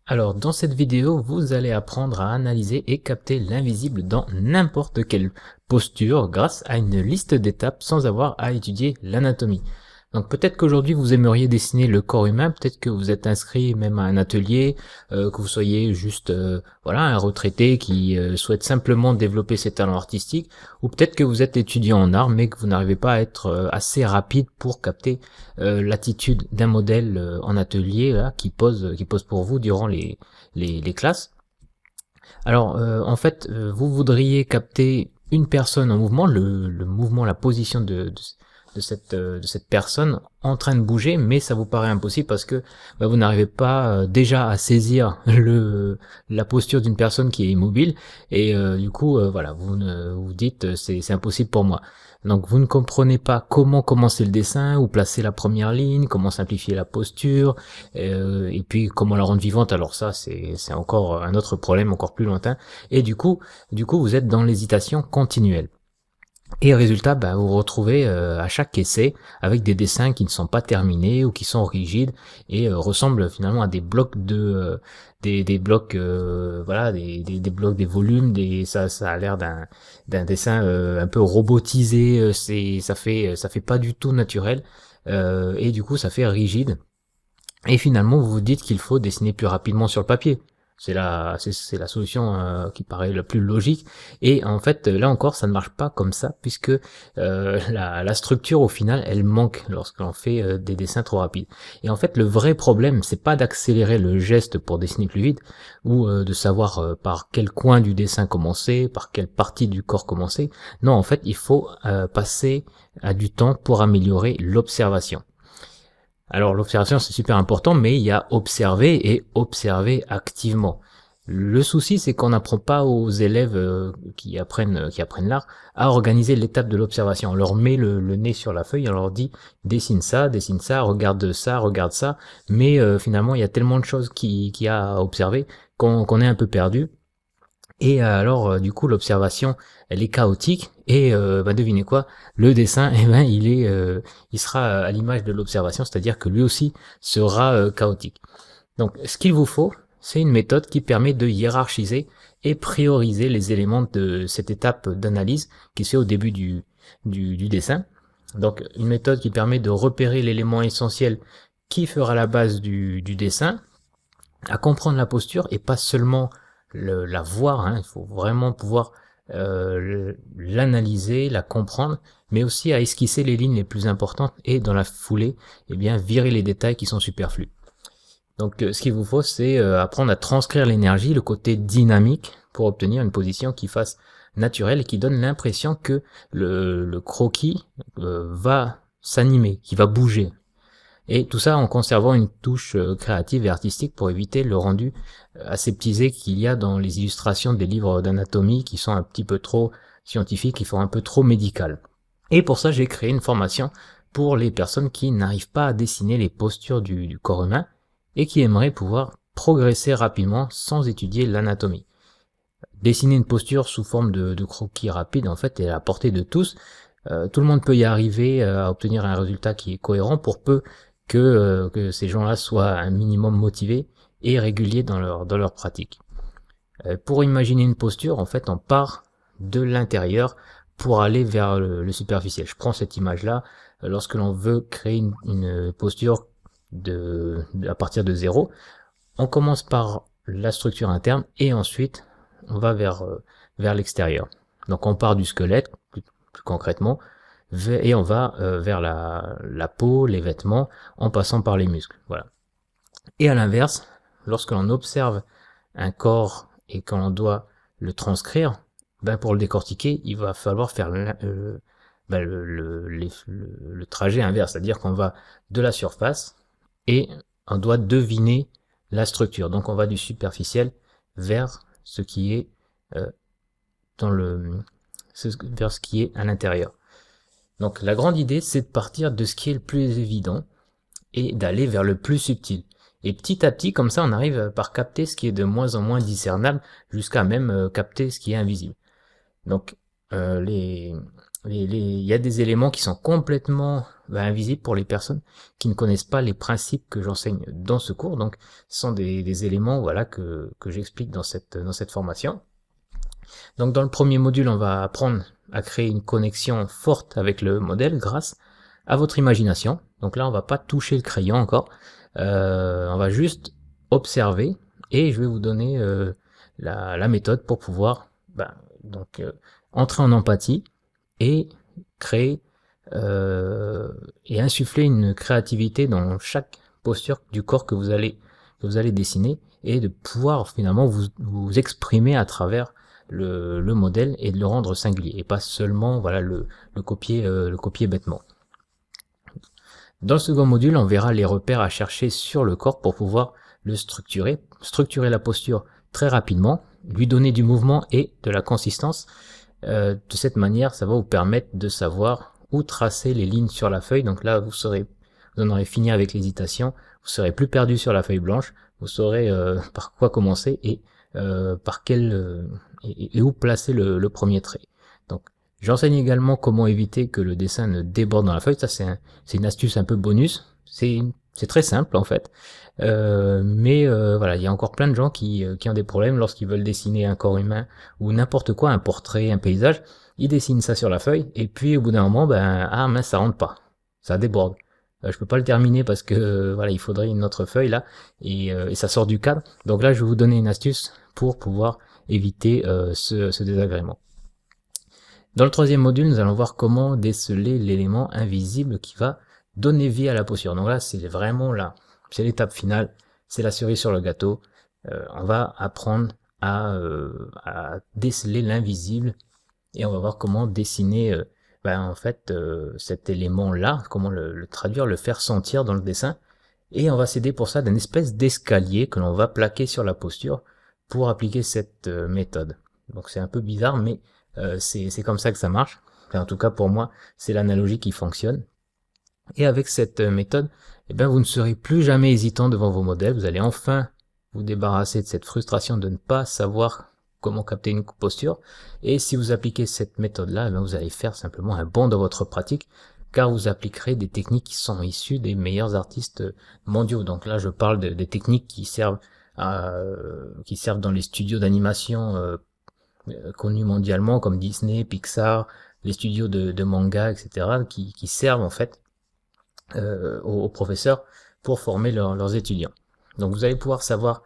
Alors, dans cette vidéo, vous allez apprendre à analyser et capter l'invisible dans n'importe quelle posture grâce à une liste d'étapes sans avoir à étudier l'anatomie. Donc peut-être qu'aujourd'hui vous aimeriez dessiner le corps humain, peut-être que vous êtes inscrit même à un atelier, que vous soyez juste voilà un retraité qui souhaite simplement développer ses talents artistiques, ou peut-être que vous êtes étudiant en art mais que vous n'arrivez pas à être assez rapide pour capter l'attitude d'un modèle en atelier là, qui pose pour vous durant les classes. Alors en fait vous voudriez capter une personne en mouvement, le mouvement, la position de cette personne en train de bouger, mais ça vous paraît impossible parce que vous n'arrivez pas déjà à saisir la posture d'une personne qui est immobile, et du coup voilà, vous dites c'est impossible pour moi. Donc vous ne comprenez pas comment commencer le dessin, où placer la première ligne, comment simplifier la posture, et puis comment la rendre vivante. Alors ça c'est encore un autre problème encore plus lointain, et du coup vous êtes dans l'hésitation continuelle. Et résultat, vous vous retrouvez à chaque essai avec des dessins qui ne sont pas terminés ou qui sont rigides et ressemblent finalement à des blocs des blocs voilà des blocs, des volumes, ça a l'air d'un dessin un peu robotisé. Ça fait pas du tout naturel, et du coup ça fait rigide. Et finalement, vous vous dites qu'il faut dessiner plus rapidement sur le papier. C'est la solution qui paraît la plus logique. Et en fait, là encore, ça ne marche pas comme ça, puisque la structure, au final, elle manque lorsqu'on fait des dessins trop rapides. Et en fait, le vrai problème, c'est pas d'accélérer le geste pour dessiner plus vite, ou de savoir par quel coin du dessin commencer, par quelle partie du corps commencer. Non, en fait, il faut passer à du temps pour améliorer l'observation. Alors l'observation c'est super important, mais il y a observer et observer activement. Le souci c'est qu'on n'apprend pas aux élèves qui apprennent l'art à organiser l'étape de l'observation. On leur met le nez sur la feuille, on leur dit dessine ça, regarde ça, mais finalement il y a tellement de choses qu'il y a à observer qu'on est un peu perdu. Et alors, du coup, l'observation, elle est chaotique. Et devinez quoi, le dessin, il sera à l'image de l'observation, c'est-à-dire que lui aussi sera chaotique. Donc, ce qu'il vous faut, c'est une méthode qui permet de hiérarchiser et prioriser les éléments de cette étape d'analyse qui se fait au début du dessin. Donc, une méthode qui permet de repérer l'élément essentiel qui fera la base du dessin, à comprendre la posture et pas seulement la voir, hein. Il faut vraiment pouvoir l'analyser, la comprendre, mais aussi à esquisser les lignes les plus importantes et dans la foulée, virer les détails qui sont superflus. Donc ce qu'il vous faut, c'est apprendre à transcrire l'énergie, le côté dynamique, pour obtenir une position qui fasse naturelle et qui donne l'impression que le croquis va s'animer, qui va bouger. Et tout ça en conservant une touche créative et artistique pour éviter le rendu aseptisé qu'il y a dans les illustrations des livres d'anatomie qui sont un petit peu trop scientifiques, qui font un peu trop médical. Et pour ça, j'ai créé une formation pour les personnes qui n'arrivent pas à dessiner les postures du corps humain et qui aimeraient pouvoir progresser rapidement sans étudier l'anatomie. Dessiner une posture sous forme de croquis rapide, en fait, est à la portée de tous. Tout le monde peut y arriver à obtenir un résultat qui est cohérent pour peu que ces gens-là soient un minimum motivés et réguliers dans leur pratique. Pour imaginer une posture, en fait, on part de l'intérieur pour aller vers le superficiel. Je prends cette image-là, lorsque l'on veut créer une posture à partir de zéro, on commence par la structure interne et ensuite on va vers l'extérieur. Donc on part du squelette, plus concrètement, et on va vers la peau, les vêtements, en passant par les muscles. Voilà. Et à l'inverse, lorsque l'on observe un corps et que l'on doit le transcrire, pour le décortiquer, il va falloir faire le trajet inverse, c'est-à-dire qu'on va de la surface et on doit deviner la structure. Donc on va du superficiel vers ce qui est vers ce qui est à l'intérieur. Donc la grande idée, c'est de partir de ce qui est le plus évident et d'aller vers le plus subtil. Et petit à petit, comme ça, on arrive par capter ce qui est de moins en moins discernable, jusqu'à même capter ce qui est invisible. Donc il y a des éléments qui sont complètement invisibles pour les personnes qui ne connaissent pas les principes que j'enseigne dans ce cours. Donc, ce sont des éléments voilà que j'explique dans cette formation. Donc, dans le premier module, on va apprendre à créer une connexion forte avec le modèle grâce à votre imagination. Donc là, on va pas toucher le crayon encore. On va juste observer et je vais vous donner la méthode pour pouvoir entrer en empathie et créer et insuffler une créativité dans chaque posture du corps que vous allez dessiner et de pouvoir finalement vous exprimer à travers le modèle et de le rendre singulier et pas seulement voilà le copier bêtement. Dans le second module, on verra les repères à chercher sur le corps pour pouvoir le structurer la posture très rapidement, lui donner du mouvement et de la consistance. De cette manière, ça va vous permettre de savoir où tracer les lignes sur la feuille. Donc là, vous en aurez fini avec l'hésitation, vous serez plus perdu sur la feuille blanche, vous saurez par quoi commencer et par quel et où placer le premier trait. Donc, j'enseigne également comment éviter que le dessin ne déborde dans la feuille. Ça, c'est une astuce un peu bonus. C'est très simple en fait. Mais voilà, il y a encore plein de gens qui ont des problèmes lorsqu'ils veulent dessiner un corps humain ou n'importe quoi, un portrait, un paysage. Ils dessinent ça sur la feuille et puis au bout d'un moment, ah mince, ça rentre pas, ça déborde. Je peux pas le terminer parce que voilà, il faudrait une autre feuille là et ça sort du cadre. Donc là, je vais vous donner une astuce pour pouvoir éviter ce désagrément. Dans le troisième module, nous allons voir comment déceler l'élément invisible qui va donner vie à la posture. Donc là, c'est vraiment là, c'est l'étape finale, c'est la cerise sur le gâteau. On va apprendre à déceler l'invisible et on va voir comment dessiner cet élément-là, comment le traduire, le faire sentir dans le dessin. Et on va s'aider pour ça d'une espèce d'escalier que l'on va plaquer sur la posture pour appliquer cette méthode. Donc c'est un peu bizarre, mais c'est comme ça que ça marche. Enfin, en tout cas pour moi, c'est l'analogie qui fonctionne. Et avec cette méthode, vous ne serez plus jamais hésitant devant vos modèles. Vous allez enfin vous débarrasser de cette frustration de ne pas savoir comment capter une posture. Et si vous appliquez cette méthode-là, vous allez faire simplement un bond dans votre pratique, car vous appliquerez des techniques qui sont issues des meilleurs artistes mondiaux. Donc là, je parle des techniques qui servent dans les studios d'animation connus mondialement, comme Disney, Pixar, les studios de manga, etc., qui servent en fait aux professeurs pour former leurs étudiants. Donc vous allez pouvoir savoir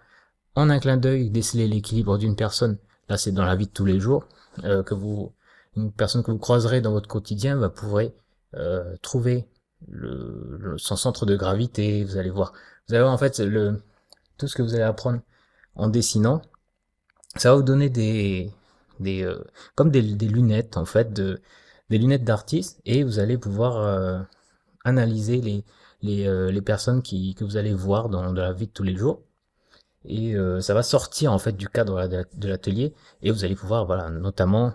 en un clin d'œil déceler l'équilibre d'une personne. Là, c'est dans la vie de tous les jours une personne que vous croiserez dans votre quotidien va pouvoir trouver son centre de gravité. Vous allez voir en fait tout ce que vous allez apprendre en dessinant. Ça va vous donner comme des lunettes en fait, des lunettes d'artiste, et vous allez pouvoir analyser les personnes que vous allez voir dans la vie de tous les jours. Et ça va sortir en fait du cadre de l'atelier et vous allez pouvoir notamment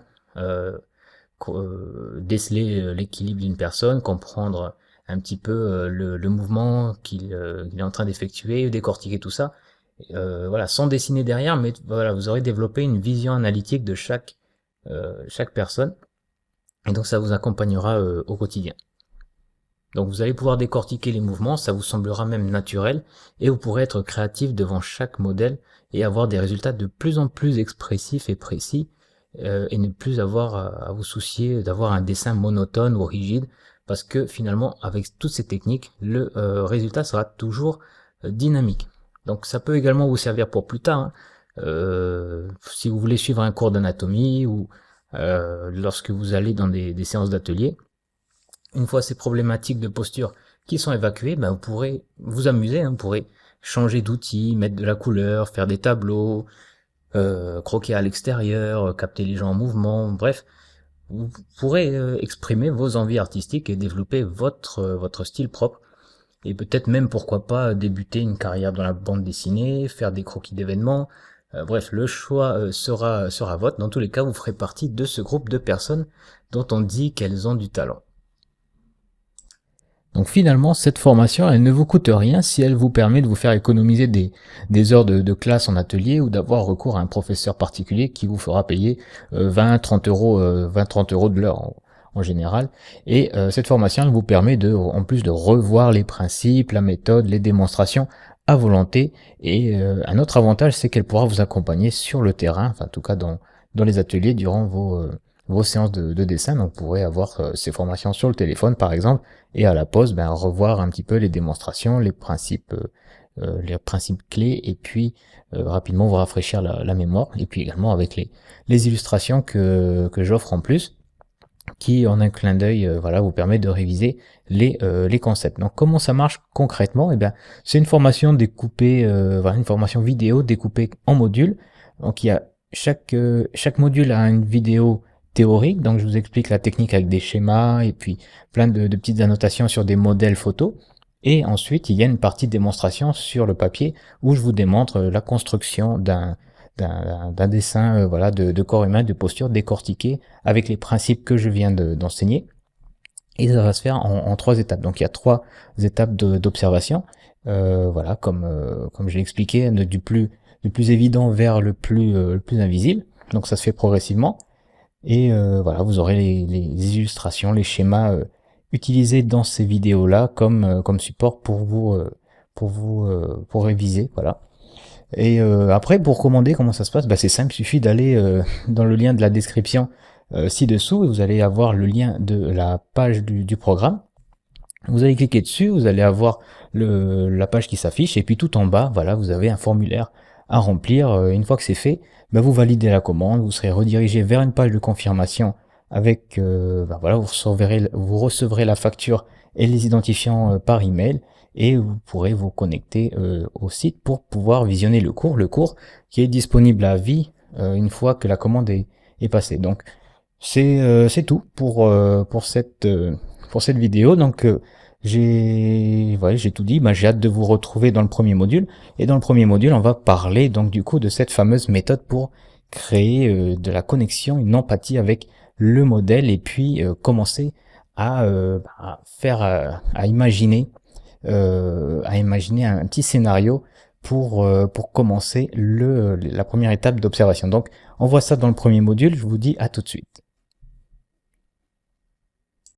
déceler l'équilibre d'une personne, comprendre un petit peu le mouvement qu'il est en train d'effectuer, décortiquer tout ça, sans dessiner derrière, mais vous aurez développé une vision analytique de chaque personne et donc ça vous accompagnera au quotidien. Donc vous allez pouvoir décortiquer les mouvements, ça vous semblera même naturel, et vous pourrez être créatif devant chaque modèle et avoir des résultats de plus en plus expressifs et précis, et ne plus avoir à vous soucier d'avoir un dessin monotone ou rigide, parce que finalement avec toutes ces techniques, le résultat sera toujours dynamique. Donc ça peut également vous servir pour plus tard, si vous voulez suivre un cours d'anatomie ou lorsque vous allez dans des séances d'atelier. Une fois ces problématiques de posture qui sont évacuées, vous pourrez vous amuser, vous pourrez changer d'outils, mettre de la couleur, faire des tableaux, croquer à l'extérieur, capter les gens en mouvement, bref, vous pourrez exprimer vos envies artistiques et développer votre style propre. Et peut-être même, pourquoi pas, débuter une carrière dans la bande dessinée, faire des croquis d'événements. Bref, le choix sera votre. Dans tous les cas, vous ferez partie de ce groupe de personnes dont on dit qu'elles ont du talent. Donc finalement, cette formation, elle ne vous coûte rien si elle vous permet de vous faire économiser des heures de classe en atelier ou d'avoir recours à un professeur particulier qui vous fera payer 20-30 euros de l'heure. en général. Et cette formation elle vous permet en plus de revoir les principes, la méthode, les démonstrations à volonté. Et un autre avantage, c'est qu'elle pourra vous accompagner sur le terrain, enfin en tout cas dans les ateliers durant vos séances de dessin. Donc vous pourrez avoir ces formations sur le téléphone par exemple, et à la pause, revoir un petit peu les démonstrations, les principes clés, et puis rapidement vous rafraîchir la mémoire, et puis également avec les illustrations que j'offre en plus, qui en un clin d'œil voilà, vous permet de réviser les concepts. Donc comment ça marche concrètement? Eh bien, c'est une formation découpée, voilà, une formation vidéo découpée en modules. Donc il y a chaque module a une vidéo théorique, donc je vous explique la technique avec des schémas et puis plein de petites annotations sur des modèles photos. Et ensuite, il y a une partie de démonstration sur le papier où je vous démontre la construction d'un dessin voilà, de corps humain, de posture décortiqué avec les principes que je viens d'enseigner. Et ça va se faire en 3 étapes. Donc il y a 3 étapes d'observation. Voilà, comme je l'ai expliqué, du plus évident vers le plus invisible. Donc ça se fait progressivement. Et voilà, vous aurez les illustrations, les schémas utilisés dans ces vidéos-là comme support pour réviser. Voilà. Et après, pour commander, comment ça se passe? C'est simple, il suffit d'aller dans le lien de la description ci-dessous, et vous allez avoir le lien de la page du programme. Vous allez cliquer dessus, vous allez avoir la page qui s'affiche, et puis tout en bas, voilà, vous avez un formulaire à remplir. Une fois que c'est fait, vous validez la commande, vous serez redirigé vers une page de confirmation avec, voilà, vous recevrez la facture et les identifiants par email, et vous pourrez vous connecter au site pour pouvoir visionner le cours qui est disponible à vie une fois que la commande est passée. Donc c'est tout pour cette vidéo. Donc j'ai tout dit. J'ai hâte de vous retrouver dans le premier module. Et dans le premier module, on va parler donc du coup de cette fameuse méthode pour créer de la connexion, une empathie avec le modèle, et puis commencer à imaginer un petit scénario pour commencer la première étape d'observation. Donc on voit ça dans le premier module. Je vous dis à tout de suite.